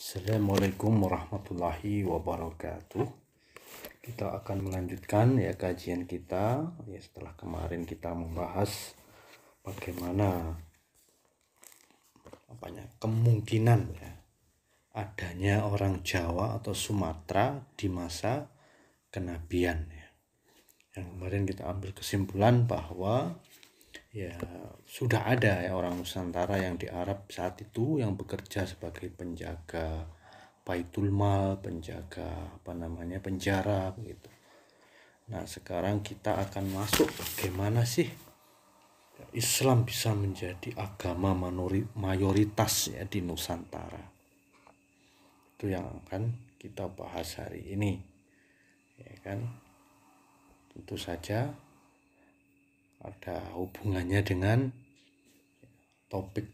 Assalamualaikum warahmatullahi wabarakatuh. Kita akan melanjutkan kajian kita setelah kemarin kita membahas bagaimana kemungkinan adanya orang Jawa atau Sumatera di masa kenabian Yang kemarin kita ambil kesimpulan bahwa sudah ada orang Nusantara yang di Arab saat itu yang bekerja sebagai penjaga Baitul Mal, penjaga penjara begitu. Nah, sekarang kita akan masuk bagaimana sih Islam bisa menjadi agama mayoritas di Nusantara. Itu yang akan kita bahas hari ini. Tentu saja ada hubungannya dengan topik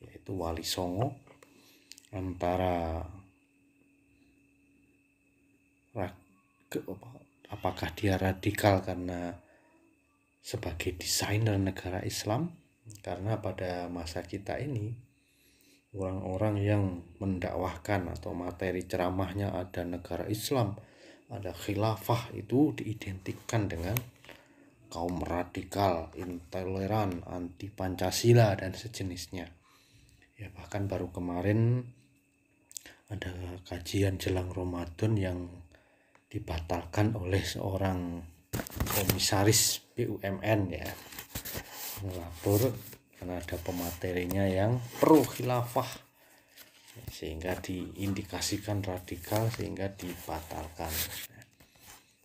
yaitu Wali Songo, antara apakah dia radikal karena sebagai desainer negara Islam, karena pada masa kita ini orang-orang yang mendakwahkan atau materi ceramahnya ada negara Islam, ada khilafah, itu diidentikan dengan kaum radikal, intoleran, anti Pancasila dan sejenisnya. Bahkan baru kemarin ada kajian jelang Ramadan yang dibatalkan oleh seorang komisaris BUMN melapor karena ada pematerinya yang pro khilafah, sehingga diindikasikan radikal sehingga dibatalkan.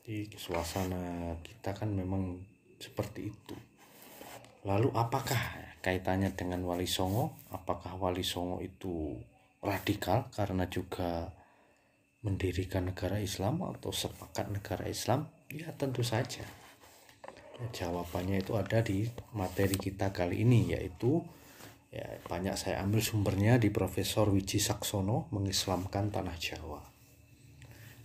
Di suasana kita kan memang seperti itu. Lalu apakah kaitannya dengan Wali Songo? Apakah Wali Songo itu radikal karena juga mendirikan negara Islam atau sepakat negara Islam? Ya, tentu saja. Jawabannya itu ada di materi kita kali ini, yaitu banyak saya ambil sumbernya di Profesor Wiji Saksono, Mengislamkan Tanah Jawa.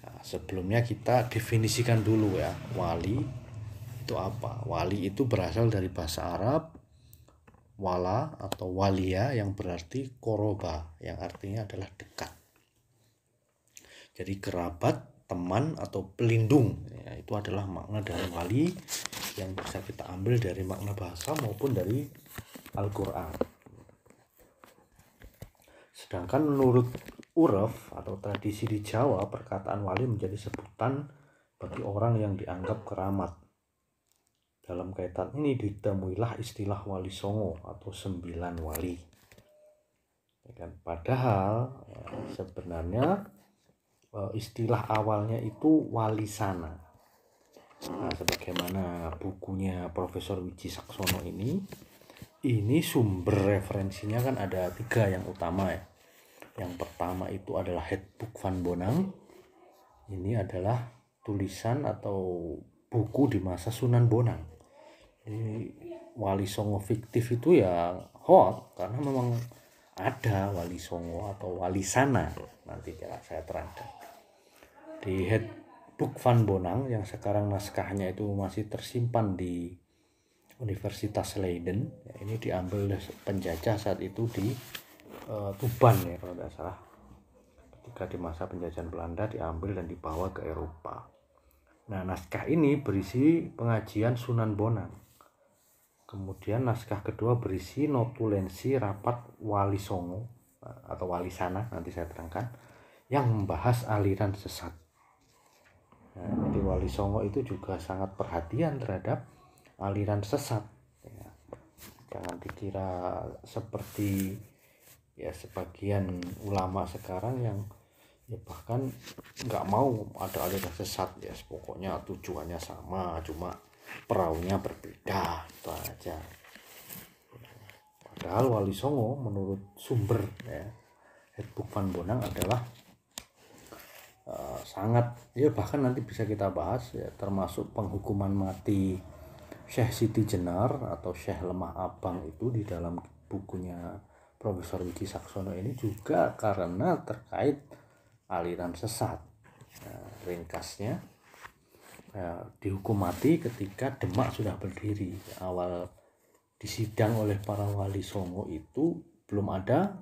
Nah, sebelumnya kita definisikan dulu wali itu apa. Wali itu berasal dari bahasa Arab wala atau walia, yang berarti koroba, yang artinya adalah dekat. Jadi kerabat, teman, atau pelindung, itu adalah makna dari wali yang bisa kita ambil dari makna bahasa maupun dari Al-Quran. Sedangkan menurut uraf atau tradisi di Jawa, perkataan wali menjadi sebutan bagi orang yang dianggap keramat. Dalam kaitan ini ditemuilah istilah Wali Songo atau 9 wali. Padahal sebenarnya istilah awalnya itu Wali Sana. Nah, sebagaimana bukunya Profesor Wiji Saksono ini sumber referensinya kan ada 3 yang utama Yang pertama itu adalah Handbook Van Bonang. Ini adalah tulisan atau buku di masa Sunan Bonang. Jadi Wali Songo fiktif itu hot karena memang ada Wali Songo atau Wali Sana. Nanti saya terangkan. Di Handbook Van Bonang yang sekarang naskahnya itu masih tersimpan di Universitas Leiden, ini diambil penjajah saat itu di Tuban kalau tidak salah. Ketika di masa penjajahan Belanda diambil dan dibawa ke Eropa. Nah, naskah ini berisi pengajian Sunan Bonang. Kemudian naskah kedua berisi notulensi rapat Wali Songo atau Wali Sana, nanti saya terangkan, yang membahas aliran sesat. Nah, jadi Wali Songo itu juga sangat perhatian terhadap aliran sesat. Jangan dikira seperti sebagian ulama sekarang yang bahkan nggak mau ada aliran sesat, pokoknya tujuannya sama, cuma perahunya berbeda, itu aja. Padahal Wali Songo menurut sumber Handbook Van Bonang adalah sangat bahkan nanti bisa kita bahas termasuk penghukuman mati Syekh Siti Jenar atau Syekh Lemah Abang itu di dalam bukunya Profesor Wiji Saksono ini juga karena terkait aliran sesat. Ringkasnya dihukum mati ketika Demak sudah berdiri. Awal disidang oleh para Wali Songo itu belum ada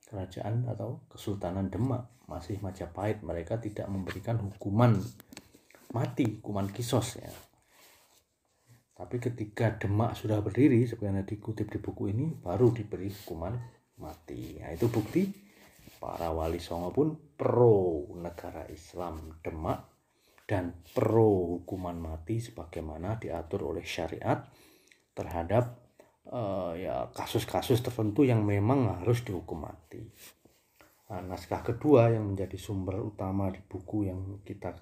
kerajaan atau Kesultanan Demak, masih Majapahit, mereka tidak memberikan hukuman mati, hukuman kisos ya. Tapi ketika Demak sudah berdiri, sebenarnya dikutip di buku ini, baru diberi hukuman mati. Nah, itu bukti para wali songo pun pro negara Islam Demak dan pro hukuman mati sebagaimana diatur oleh syariat terhadap ya kasus-kasus tertentu yang memang harus dihukum mati. Nah, naskah kedua yang menjadi sumber utama di buku yang kita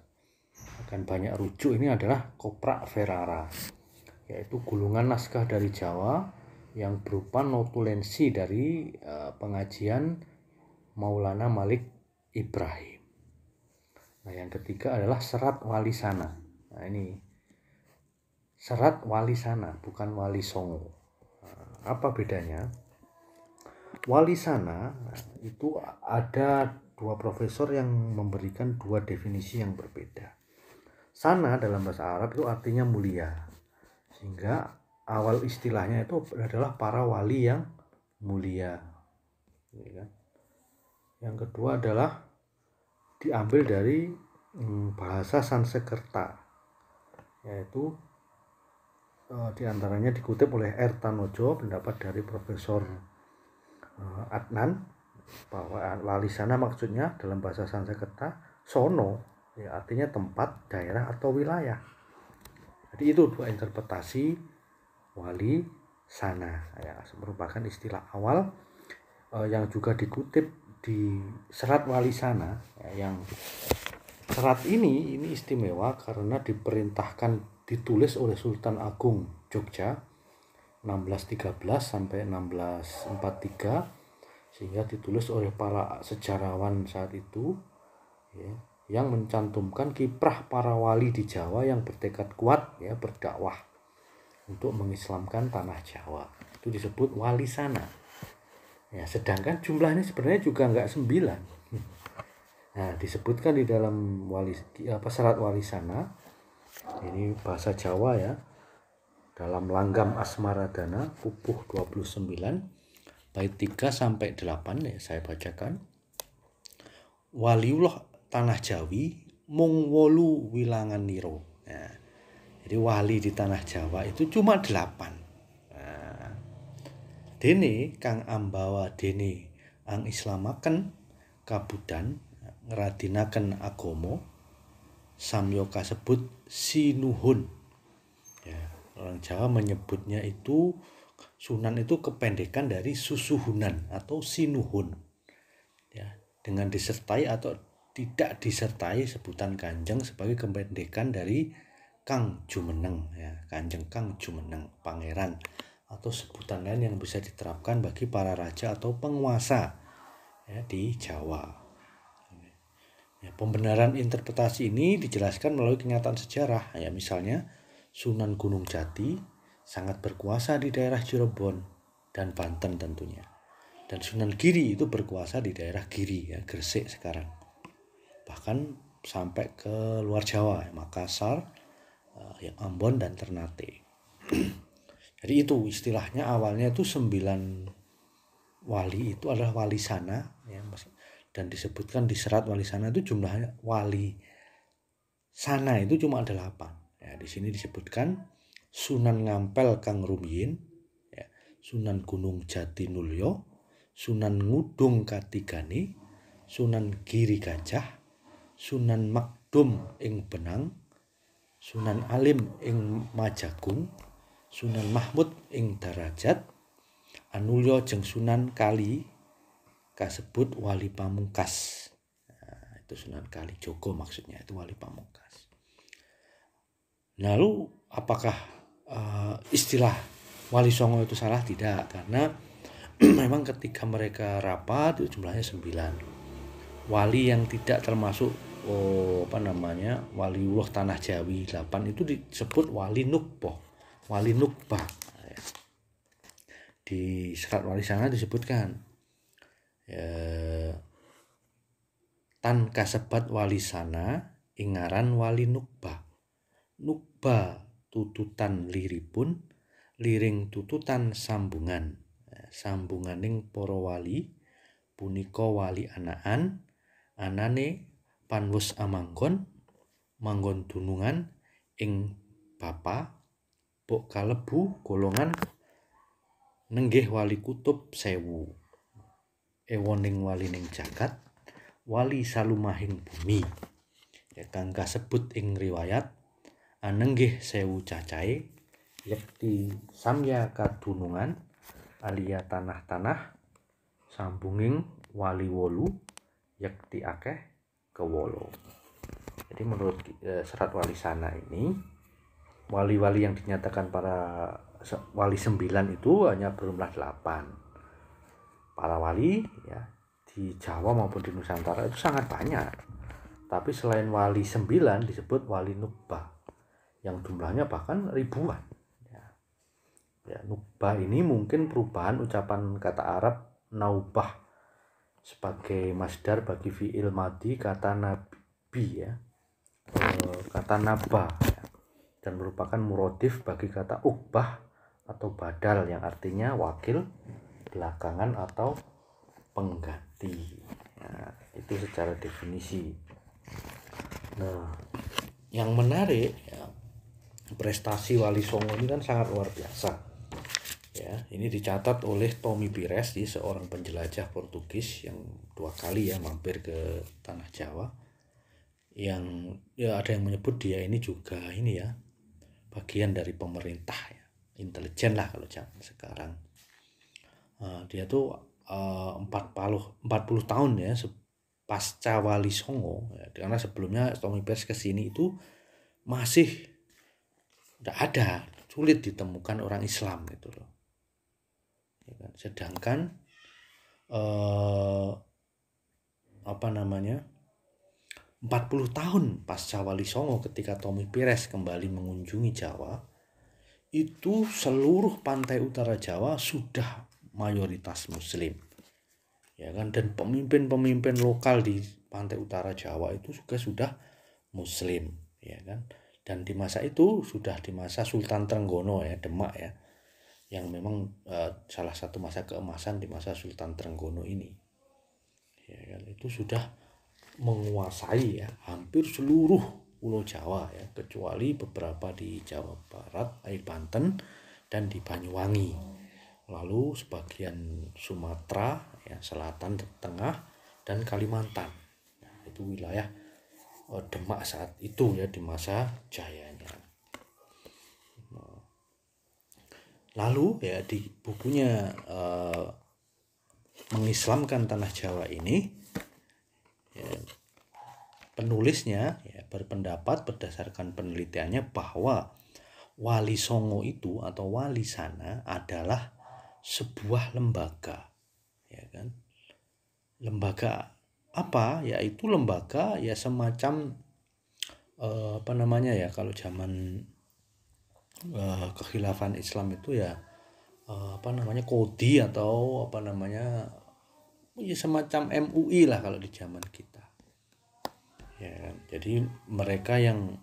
akan banyak rujuk ini adalah Koprak Ferrara, yaitu gulungan naskah dari Jawa yang berupa notulensi dari pengajian Maulana Malik Ibrahim. Nah, yang ketiga adalah Serat Wali Sana. Nah, ini Serat Wali Sana, bukan Wali Songo. Nah, apa bedanya? Wali Sana itu ada dua profesor yang memberikan dua definisi yang berbeda. Sana dalam bahasa Arab itu artinya mulia, sehingga awal istilahnya itu adalah para wali yang mulia. Yang kedua adalah diambil dari bahasa Sanskerta, yaitu diantaranya dikutip oleh R. Tanojo, pendapat dari Profesor Adnan, bahwa wali sana maksudnya dalam bahasa Sanskerta sono, ya, artinya tempat, daerah atau wilayah. Jadi itu dua interpretasi wali sana ya, merupakan istilah awal yang juga dikutip di Serat Wali Sana ya, yang serat ini istimewa karena diperintahkan ditulis oleh Sultan Agung Jogja 1613 sampai 1643, sehingga ditulis oleh para sejarawan saat itu ya, yang mencantumkan kiprah para wali di Jawa yang bertekad kuat ya berdakwah untuk mengislamkan tanah Jawa. Itu disebut wali sana. Ya, sedangkan jumlahnya sebenarnya juga enggak 9. Nah, disebutkan di dalam Serat Wali Sana. Ini bahasa Jawa ya. Dalam Langgam Asmaradana pupuh 29 bait 3 sampai 8 ya, saya bacakan. Waliullah tanah Jawi mung 8 wilangan niro. Nah, jadi wali di tanah Jawa itu cuma 8. Dene kang ambawa dene ang islamaken kabudan ngradinaken agama samya kasebut sinuhun. Ya, orang Jawa menyebutnya itu sunan itu kependekan dari susuhunan atau sinuhun. Ya, dengan disertai atau tidak disertai sebutan kanjeng sebagai kependekan dari Kang Jumeneng ya, Kanjeng Kang Jumeneng, pangeran atau sebutan lain yang bisa diterapkan bagi para raja atau penguasa ya, di Jawa. Ya, pembenaran interpretasi ini dijelaskan melalui kenyataan sejarah. Ya, misalnya Sunan Gunung Jati sangat berkuasa di daerah Cirebon dan Banten tentunya. Dan Sunan Giri itu berkuasa di daerah Giri ya, Gresik sekarang. Bahkan sampai ke luar Jawa, Makassar, Ambon dan Ternate. Jadi itu istilahnya awalnya itu 9 wali itu adalah wali sana ya, dan disebutkan di Serat Wali Sana itu jumlahnya wali sana itu cuma 8. Ya, di sini disebutkan Sunan Ngampel Kang Rumiyin, ya, Sunan Gunung Jatinulyo, Sunan Ngudung Katigani, Sunan Giri Gajah, Sunan Makdum ing Benang, Sunan Alim ing Majagung, Sunan Mahmud ing Darajat, Anulya jeung Sunan Kali kasebut wali pamungkas. Nah, itu Sunan Kalijogo maksudnya, itu wali pamungkas. Lalu apakah istilah wali songo itu salah? Tidak, karena memang ketika mereka rapat itu jumlahnya 9. Wali yang tidak termasuk waliullah tanah Jawi 8 itu disebut wali nukboh, wali nukbah. Di Serat Wali Sana disebutkan tan kasebat wali sana ingaran wali nukbah. Nukbah tututan liripun, liring tututan sambungan. Sambunganing para wali punika wali anane panwus amanggon manggon dunungan ing bapa bok kalebu golongan nenggih wali kutub 1000 ewoning walining jagat wali salumahing bumi kang kasebut ing riwayat anenggih 1000 cacahe yekti samya kadunungan alia tanah-tanah sambunging wali 8 yekti akeh kewolo. Jadi menurut serat wali sana ini wali-wali yang dinyatakan para wali 9 itu hanya berjumlah 8. Para wali ya di Jawa maupun di Nusantara itu sangat banyak. Tapi selain wali 9 disebut wali nukbah yang jumlahnya bahkan ribuan. Ya, nukbah ini mungkin perubahan ucapan kata Arab naubah sebagai masdar bagi fi'il madi kata nabi ya. Kata nabah ya. Dan merupakan murodif bagi kata ukbah atau badal yang artinya wakil, belakangan atau pengganti. Nah, itu secara definisi. Nah, yang menarik ya, prestasi Wali Songo ini kan sangat luar biasa. Ya, ini dicatat oleh Tommy Pires, seorang penjelajah Portugis yang 2 kali ya mampir ke tanah Jawa. Yang ya ada yang menyebut dia ini juga ini ya bagian dari pemerintah ya, intelijen lah kalau zaman sekarang. Dia tuh 40 tahun ya pasca Wali Songo ya, karena sebelumnya Tommy Pires kesini itu masih tidak ada, sulit ditemukan orang Islam gitu loh. Sedangkan 40 tahun pasca Wali Songo ketika Tommy Pires kembali mengunjungi Jawa, itu seluruh pantai utara Jawa sudah mayoritas muslim. Ya kan, dan pemimpin-pemimpin lokal di pantai utara Jawa itu juga sudah muslim, ya kan. Dan di masa itu sudah di masa Sultan Trenggono ya, Demak ya. Yang memang salah satu masa keemasan di masa Sultan Trenggono ini. Ya kan, itu sudah menguasai ya hampir seluruh pulau Jawa ya, kecuali beberapa di Jawa Barat, Banten dan di Banyuwangi. Lalu sebagian Sumatera ya, selatan, tengah dan Kalimantan. Nah, itu wilayah Demak saat itu ya di masa jayanya. Lalu ya di bukunya mengislamkan tanah Jawa ini ya, penulisnya ya, berpendapat berdasarkan penelitiannya bahwa Wali Songo itu atau Wali Sana adalah sebuah lembaga, ya kan? Lembaga apa? Yaitu lembaga ya semacam kalau zaman kekhilafan Islam itu ya kodi atau ya semacam MUI lah kalau di zaman kita. Ya, jadi mereka yang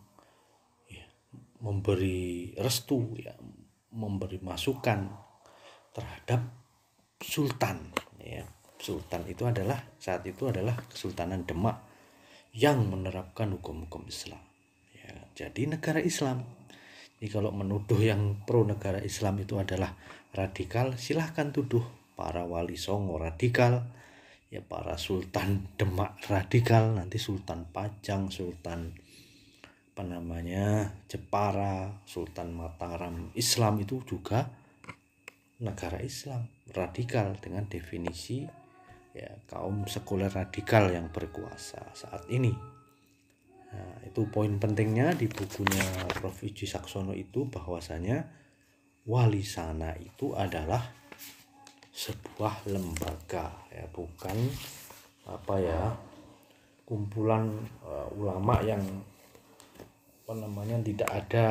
ya, memberi restu ya, memberi masukan terhadap sultan ya. Sultan itu adalah saat itu adalah Kesultanan Demak yang menerapkan hukum-hukum Islam. Ya, jadi negara Islam. Jadi kalau menuduh yang pro negara Islam itu adalah radikal, silahkan tuduh para Wali Songo radikal. Ya para Sultan Demak radikal, nanti Sultan Pajang, Sultan Jepara, Sultan Mataram Islam itu juga negara Islam radikal dengan definisi ya kaum sekuler radikal yang berkuasa saat ini. Nah, itu poin pentingnya di bukunya Prof. Iji Saksono itu bahwasanya Wali Sana itu adalah sebuah lembaga ya, bukan kumpulan ulama yang tidak ada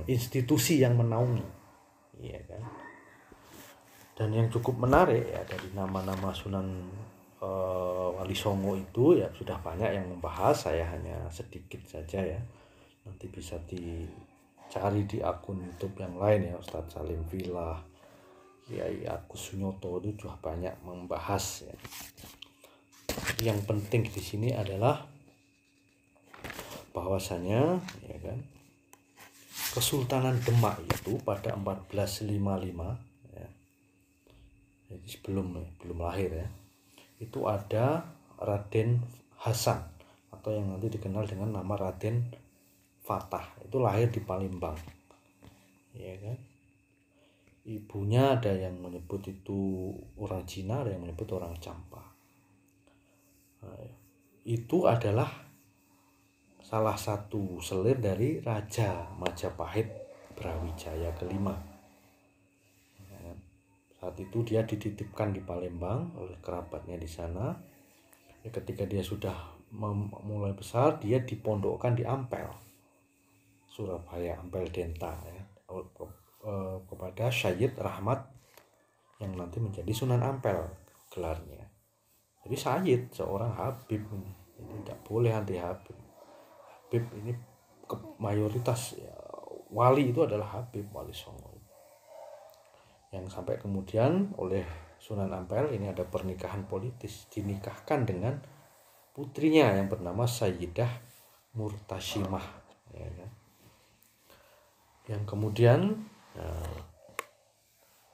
institusi yang menaungi, ya kan. Dan yang cukup menarik ya dari nama-nama Sunan Wali Songo itu ya sudah banyak yang membahas, saya hanya sedikit saja ya. Nanti bisa dicari di akun YouTube yang lain ya, Ustadz Salim Villa, Kiai Agus Sunyoto itu juga banyak membahas ya. Yang penting di sini adalah bahwasanya ya kan, Kesultanan Demak itu pada 1455 ya, jadi belum lahir ya, itu ada Raden Hasan atau yang nanti dikenal dengan nama Raden Fatah, itu lahir di Palembang ya kan. Ibunya ada yang menyebut itu orang Cina, ada yang menyebut orang Campa. Nah, itu adalah salah satu selir dari Raja Majapahit Brawijaya kelima. Saat itu dia dititipkan di Palembang oleh kerabatnya di sana. Ketika dia sudah mulai besar, dia dipondokkan di Ampel, Surabaya, Ampel Denta ya, kepada Syed Rahmat yang nanti menjadi Sunan Ampel gelarnya. Jadi Syed seorang Habib ini, tidak boleh anti Habib. Habib ini mayoritas ya, wali itu adalah Habib, wali Songo. Yang sampai kemudian oleh Sunan Ampel ini ada pernikahan politis, dinikahkan dengan putrinya yang bernama Sayyidah Murtasimah ya kan? Yang kemudian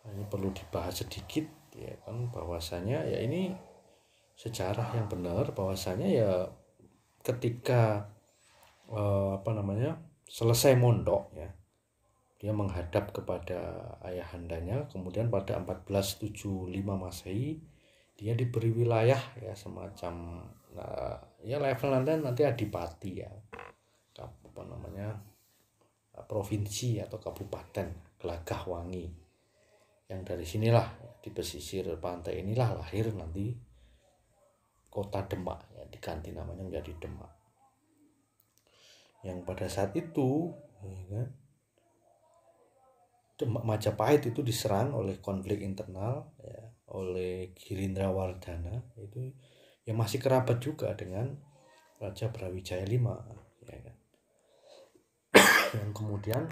ini perlu dibahas sedikit ya kan, bahwasanya ya ini sejarah yang benar, bahwasanya ya ketika selesai mondok ya, dia menghadap kepada ayahandanya. Kemudian pada 1475 Masehi dia diberi wilayah ya semacam ya level nanti adipati ya, provinsi atau kabupaten Gelagahwangi. Yang dari sinilah di pesisir pantai inilah lahir nanti kota Demak ya, diganti namanya menjadi Demak. Yang pada saat itu ya kan, Demak Majapahit itu diserang oleh konflik internal ya, oleh Girindrawardhana, itu yang masih kerabat juga dengan Raja Brawijaya V ya kan. Yang kemudian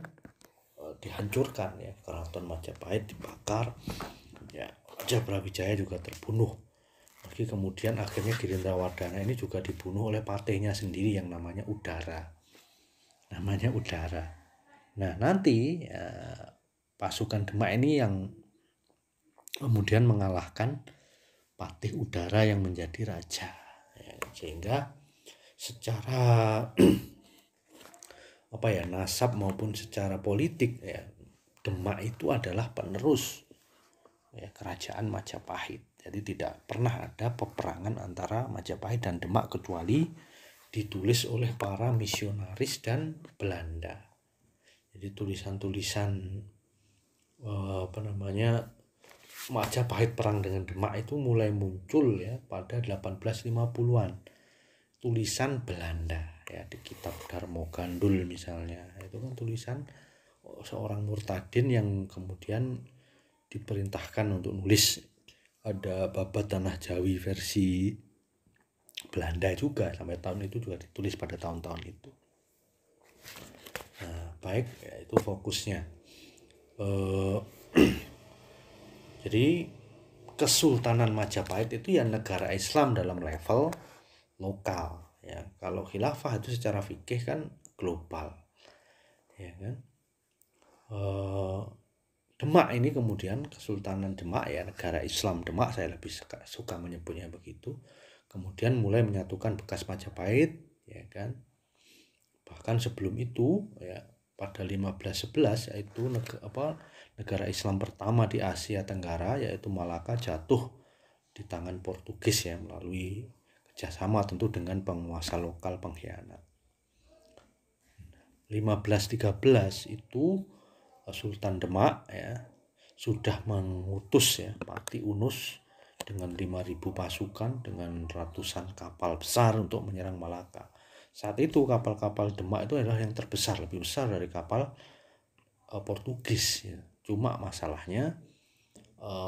dihancurkan ya, Keraton Majapahit dibakar ya, Raja Brawijaya juga terbunuh. Lagi kemudian akhirnya Girindrawardhana ini juga dibunuh oleh patihnya sendiri yang namanya Udara. Nah nanti pasukan Demak ini yang kemudian mengalahkan Patih Udara yang menjadi raja ya, sehingga secara nasab maupun secara politik ya, Demak itu adalah penerus ya, kerajaan Majapahit. Jadi tidak pernah ada peperangan antara Majapahit dan Demak kecuali ditulis oleh para misionaris dan Belanda. Jadi tulisan-tulisan Majapahit perang dengan Demak itu mulai muncul ya pada 1850-an. Tulisan Belanda ya, di kitab Darmo Gandul misalnya, itu kan tulisan seorang murtadin yang kemudian diperintahkan untuk nulis. Ada Babat Tanah Jawi versi Belanda juga, sampai tahun itu juga ditulis pada tahun-tahun itu. Nah baik ya, itu fokusnya. Jadi Kesultanan Majapahit itu ya negara Islam dalam level lokal ya. Kalau khilafah itu secara fikih kan global ya kan. Demak ini kemudian Kesultanan Demak ya, negara Islam Demak, saya lebih suka menyebutnya begitu, kemudian mulai menyatukan bekas Majapahit ya kan. Bahkan sebelum itu ya pada 1511 yaitu negara Islam pertama di Asia Tenggara yaitu Malaka jatuh di tangan Portugis ya, melalui kerjasama tentu dengan penguasa lokal pengkhianat. 1513 itu Sultan Demak ya sudah mengutus ya Pati Unus dengan 5.000 pasukan dengan ratusan kapal besar untuk menyerang Malaka. Saat itu kapal-kapal Demak itu adalah yang terbesar, lebih besar dari kapal Portugis ya. Cuma masalahnya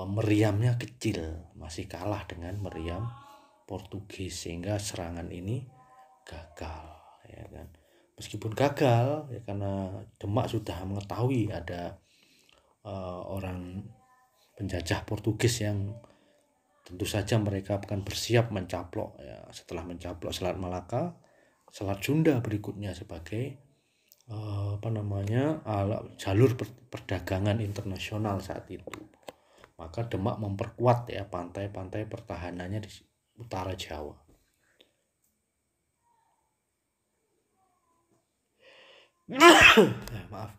meriamnya kecil, masih kalah dengan meriam Portugis, sehingga serangan ini gagal ya kan. Meskipun gagal ya, karena Demak sudah mengetahui ada orang penjajah Portugis yang tentu saja mereka akan bersiap mencaplok ya. Setelah mencaplok Selat Malaka, Selat Sunda berikutnya sebagai jalur perdagangan internasional saat itu. Maka Demak memperkuat ya pantai-pantai pertahanannya di utara Jawa. Maaf.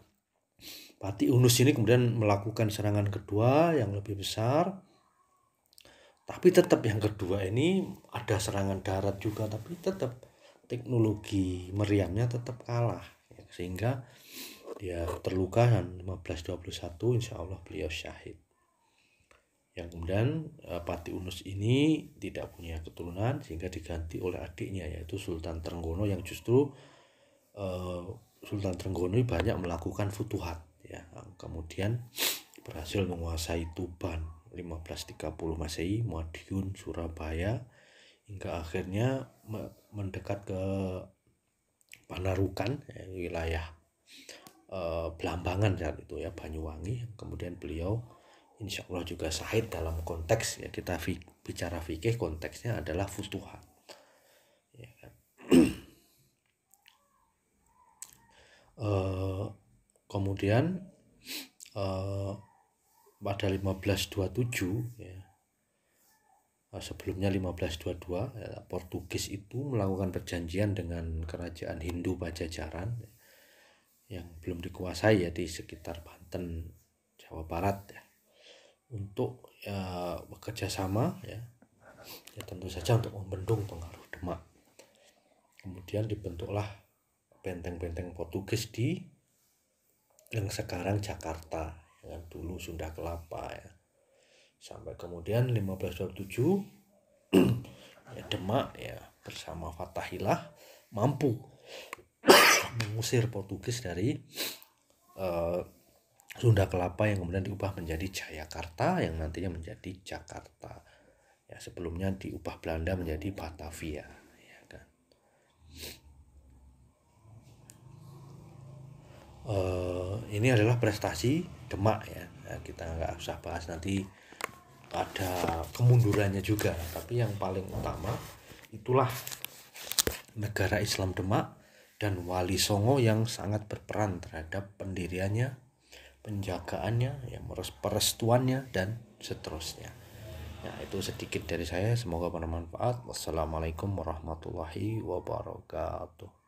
Pati Unus ini kemudian melakukan serangan kedua yang lebih besar. Tapi tetap yang kedua ini ada serangan darat juga, tapi tetap teknologi meriamnya tetap kalah. Ya, sehingga dia terluka dan 1521 insya Allah beliau syahid. Yang kemudian Pati Unus ini tidak punya keturunan sehingga diganti oleh adiknya yaitu Sultan Trenggono, yang justru Sultan Trenggono banyak melakukan futuhat ya, kemudian berhasil menguasai Tuban 1530 Masehi, Madiun, Surabaya, hingga akhirnya mendekat ke Panarukan ya, wilayah Belambangan saat itu ya, Banyuwangi. Kemudian beliau insya Allah juga syahid dalam konteks ya, kita bicara fikih konteksnya adalah futuhat ya kan. Kemudian pada 1527 ya, sebelumnya 1522 ya, Portugis itu melakukan perjanjian dengan kerajaan Hindu Pajajaran ya, yang belum dikuasai ya di sekitar Banten, Jawa Barat ya, untuk ya bekerja sama ya tentu saja untuk membendung pengaruh Demak. Kemudian dibentuklah benteng-benteng Portugis di yang sekarang Jakarta, yang dulu Sunda Kelapa ya. Sampai kemudian 1527 ya, Demak ya bersama Fathahillah mampu mengusir Portugis dari Sunda Kelapa yang kemudian diubah menjadi Jayakarta yang nantinya menjadi Jakarta. Ya, sebelumnya diubah Belanda menjadi Batavia ya kan. Ini adalah prestasi Demak ya. Kita nggak usah bahas nanti ada kemundurannya juga, tapi yang paling utama itulah negara Islam Demak dan Wali Songo yang sangat berperan terhadap pendiriannya, penjagaannya, ya, perestuannya dan seterusnya. Ya, itu sedikit dari saya, semoga bermanfaat. Wassalamualaikum warahmatullahi wabarakatuh.